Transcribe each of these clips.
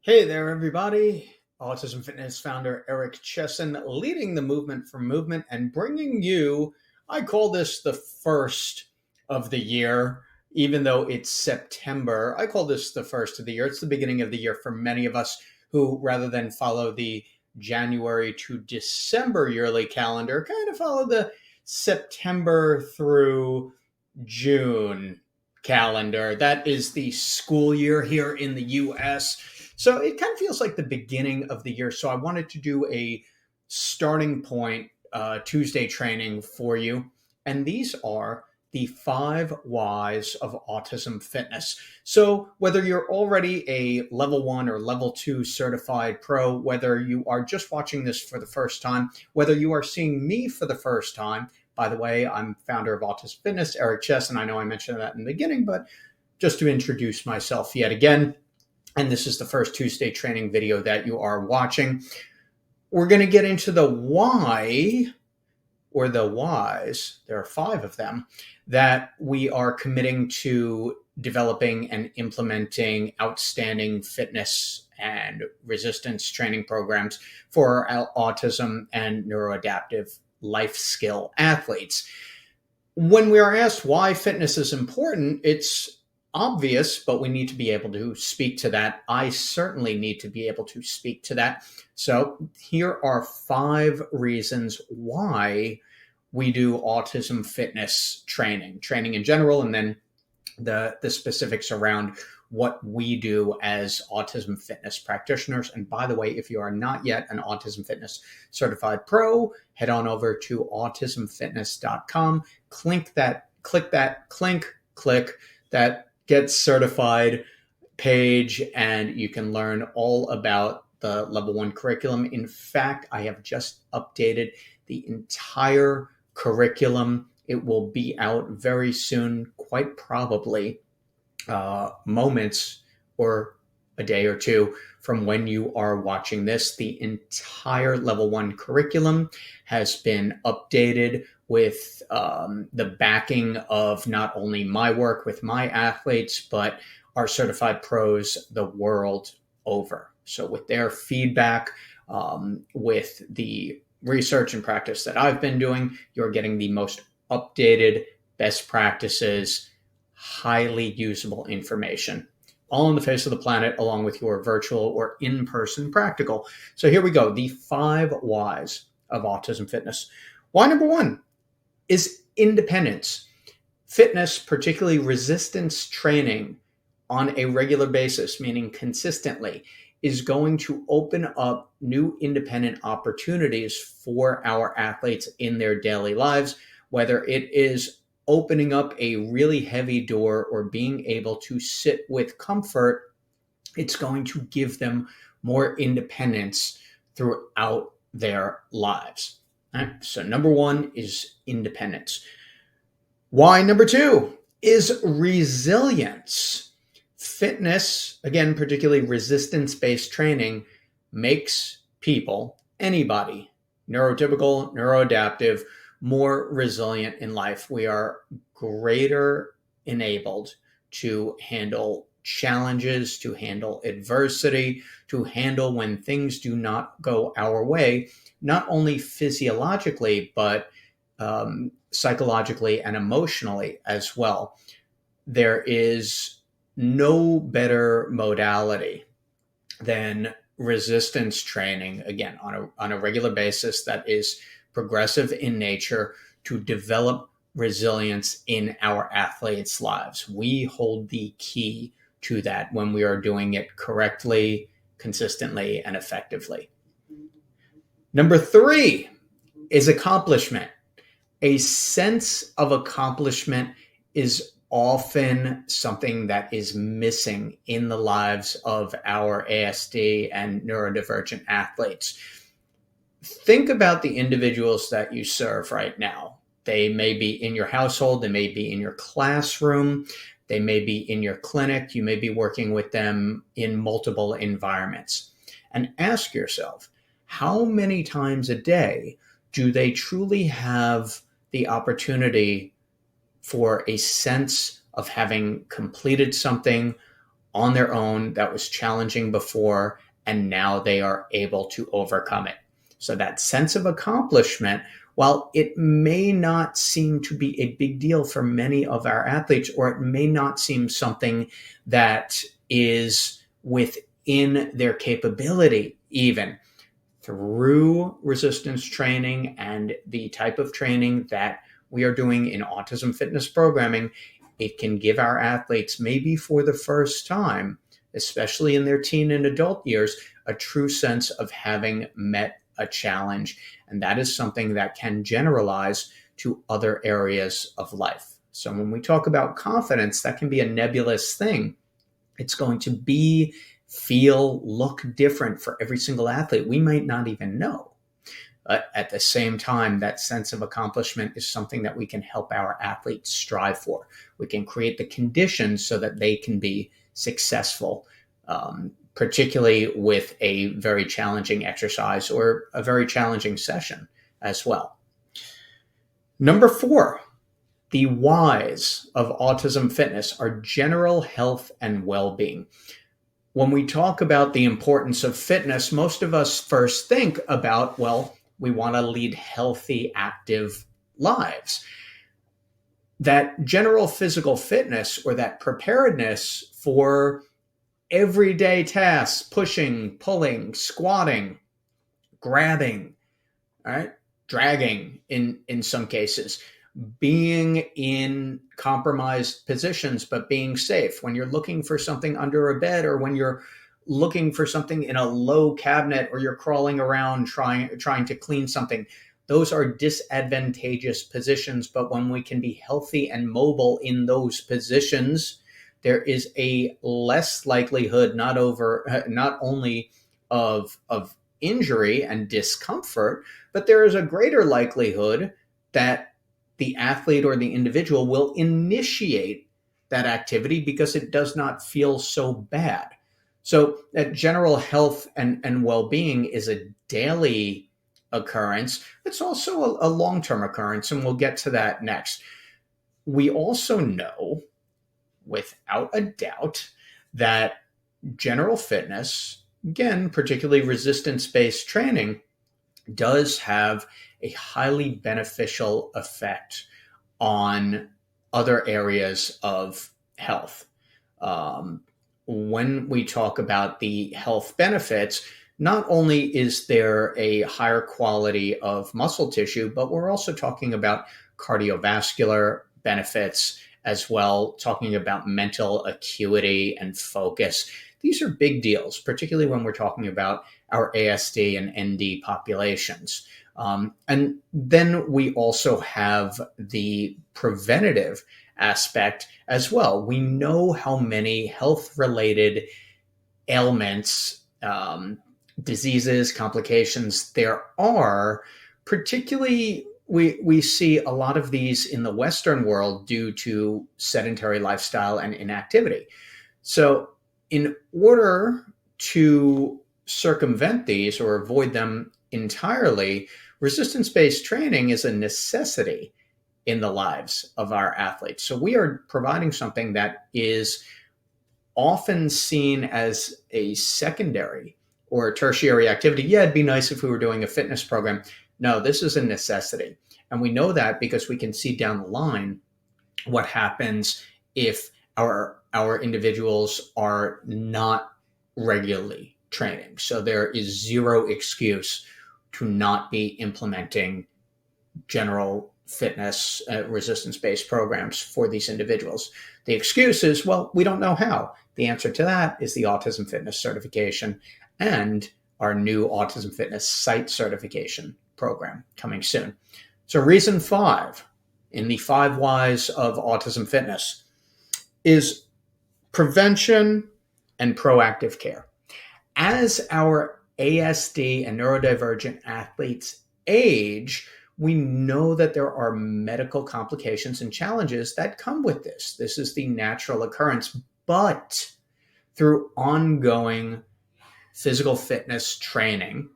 Hey there, everybody. Autism Fitness founder Eric Chessen leading the movement for movement and bringing you, I call this the first of the year, even though it's September. I call this the first of the year. It's the beginning of the year for many of us who, rather than follow the January to December yearly calendar, kind of follow the September through June calendar. That is the school year here in the US. So it kind of feels like the beginning of the year. So I wanted to do a starting point Tuesday training for you. And these are the 5 whys of autism fitness. So whether you're already a level 1 or level 2 certified pro, whether you are just watching this for the first time, whether you are seeing me for the first time, by the way, I'm founder of Autism Fitness, Eric Chessen. I know I mentioned that in the beginning, but just to introduce myself yet again, and this is the first Tuesday training video that you are watching, we're going to get into the why, or the whys, there are 5 of them, that we are committing to developing and implementing outstanding fitness and resistance training programs for our autism and neuroadaptive life skill athletes. When we are asked why fitness is important, it's obvious, but we need to be able to speak to that. I certainly need to be able to speak to that. So here are 5 reasons why we do autism fitness training in general, and then the specifics around what we do as autism fitness practitioners. And by the way, if you are not yet an autism fitness certified pro, head on over to autismfitness.com, click that get certified page, and you can learn all about the level 1 curriculum. In fact, I have just updated the entire curriculum. It will be out very soon, quite probably moments or a day or two from when you are watching this. The entire level 1 curriculum has been updated with the backing of not only my work with my athletes, but our certified pros the world over. So with their feedback, with the research and practice that I've been doing, you're getting the most updated best practices, highly usable information, all on the face of the planet, along with your virtual or in-person practical. So here we go, the 5 whys of autism fitness. Why number 1 is independence. Fitness, particularly resistance training on a regular basis, meaning consistently, is going to open up new independent opportunities for our athletes in their daily lives, whether it is opening up a really heavy door or being able to sit with comfort. It's going to give them more independence throughout their lives. Right? So number 1 is independence. Why number 2 is resilience. Fitness, again, particularly resistance-based training, makes people, anybody, neurotypical, neuroadaptive, more resilient in life. We are greater enabled to handle challenges, to handle adversity, to handle when things do not go our way, not only physiologically, but psychologically and emotionally as well. There is no better modality than resistance training, again, on a regular basis, that is progressive in nature, to develop resilience in our athletes' lives. We hold the key to that when we are doing it correctly, consistently, and effectively. Number 3 is accomplishment. A sense of accomplishment is often something that is missing in the lives of our ASD and neurodivergent athletes. Think about the individuals that you serve right now. They may be in your household, they may be in your classroom, they may be in your clinic, you may be working with them in multiple environments. And ask yourself, how many times a day do they truly have the opportunity for a sense of having completed something, on their own that was challenging before, and now they are able to overcome it. So that sense of accomplishment, while it may not seem to be a big deal for many of our athletes, or it may not seem something that is within their capability, even through resistance training and the type of training that we are doing in autism fitness programming, it can give our athletes, maybe for the first time, especially in their teen and adult years, a true sense of having met a challenge. And that is something that can generalize to other areas of life. So when we talk about confidence, that can be a nebulous thing. It's going to be, feel, look different for every single athlete. We might not even know. But at the same time, that sense of accomplishment is something that we can help our athletes strive for. We can create the conditions so that they can be successful, particularly with a very challenging exercise or a very challenging session as well. Number 4, the whys of autism fitness are general health and well-being. When we talk about the importance of fitness, most of us first think about, well, we want to lead healthy, active lives. That general physical fitness, or that preparedness for everyday tasks, pushing, pulling, squatting, grabbing, all right, dragging in some cases, being in compromised positions, but being safe. When you're looking for something under a bed, or when you're looking for something in a low cabinet, or you're crawling around trying to clean something, those are disadvantageous positions. But when we can be healthy and mobile in those positions, there is a less likelihood not only of injury and discomfort, but there is a greater likelihood that the athlete or the individual will initiate that activity because it does not feel so bad. So that general health and well-being is a daily occurrence. It's also a long-term occurrence, and we'll get to that next. We also know, without a doubt, that general fitness, again, particularly resistance-based training, does have a highly beneficial effect on other areas of health. When we talk about the health benefits, not only is there a higher quality of muscle tissue, but we're also talking about cardiovascular benefits as well, talking about mental acuity and focus. These are big deals, particularly when we're talking about our ASD and ND populations. And then we also have the preventative aspect as well. We know how many health-related ailments, diseases, complications there are, particularly we see a lot of these in the Western world due to sedentary lifestyle and inactivity. So in order to circumvent these or avoid them entirely, resistance-based training is a necessity in the lives of our athletes. So we are providing something that is often seen as a secondary or a tertiary activity. Yeah, it'd be nice if we were doing a fitness program. No, this is a necessity. And we know that because we can see down the line what happens if our individuals are not regularly training. So there is zero excuse to not be implementing general fitness resistance-based programs for these individuals. The excuse is, well, we don't know how. The answer to that is the Autism Fitness certification and our new Autism Fitness site certification program coming soon. So reason 5 in the 5 whys of autism fitness is prevention and proactive care. As our ASD and neurodivergent athletes age, we know that there are medical complications and challenges that come with this. This is the natural occurrence, but through ongoing physical fitness training,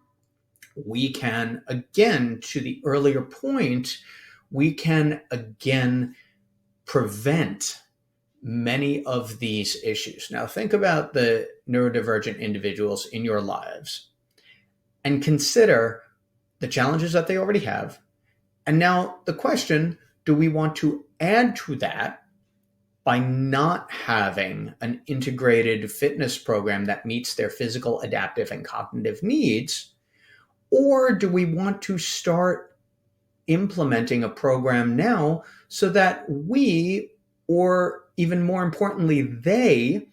we can, again, to the earlier point, we can again prevent many of these issues. Now, think about the neurodivergent individuals in your lives and consider the challenges that they already have. And now the question, do we want to add to that by not having an integrated fitness program that meets their physical, adaptive, and cognitive needs? Or do we want to start implementing a program now so that we, or even more importantly, they,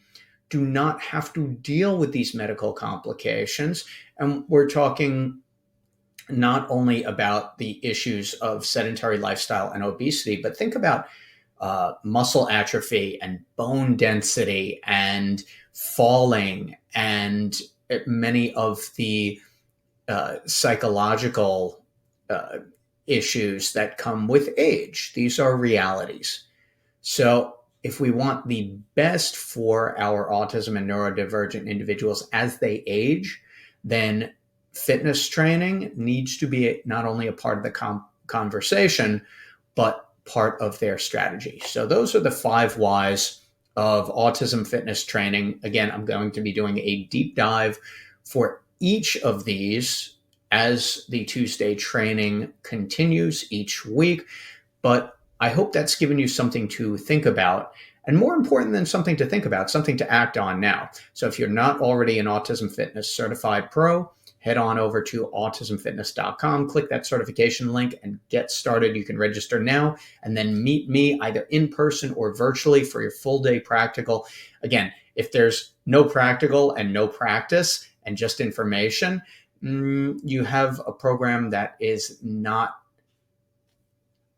do not have to deal with these medical complications? And we're talking not only about the issues of sedentary lifestyle and obesity, but think about muscle atrophy and bone density and falling and many of the psychological issues that come with age. These are realities. So if we want the best for our autism and neurodivergent individuals as they age, then fitness training needs to be not only a part of the conversation, but part of their strategy. So those are the 5 whys of autism fitness training. Again, I'm going to be doing a deep dive for each of these as the Tuesday training continues each week. But I hope that's given you something to think about. And more important than something to think about, something to act on now. So if you're not already an Autism Fitness Certified Pro, head on over to autismfitness.com, click that certification link and get started. You can register now and then meet me either in person or virtually for your full day practical. Again, if there's no practical and no practice and just information, you have a program that is not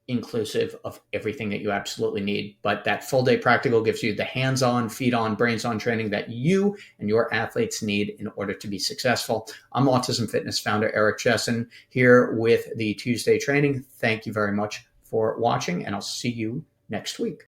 inclusive of everything that you absolutely need. But that full day practical gives you the hands-on, feet-on, brains-on training that you and your athletes need in order to be successful. I'm Autism Fitness founder Eric Chessen here with the Tuesday training. Thank you very much for watching, and I'll see you next week.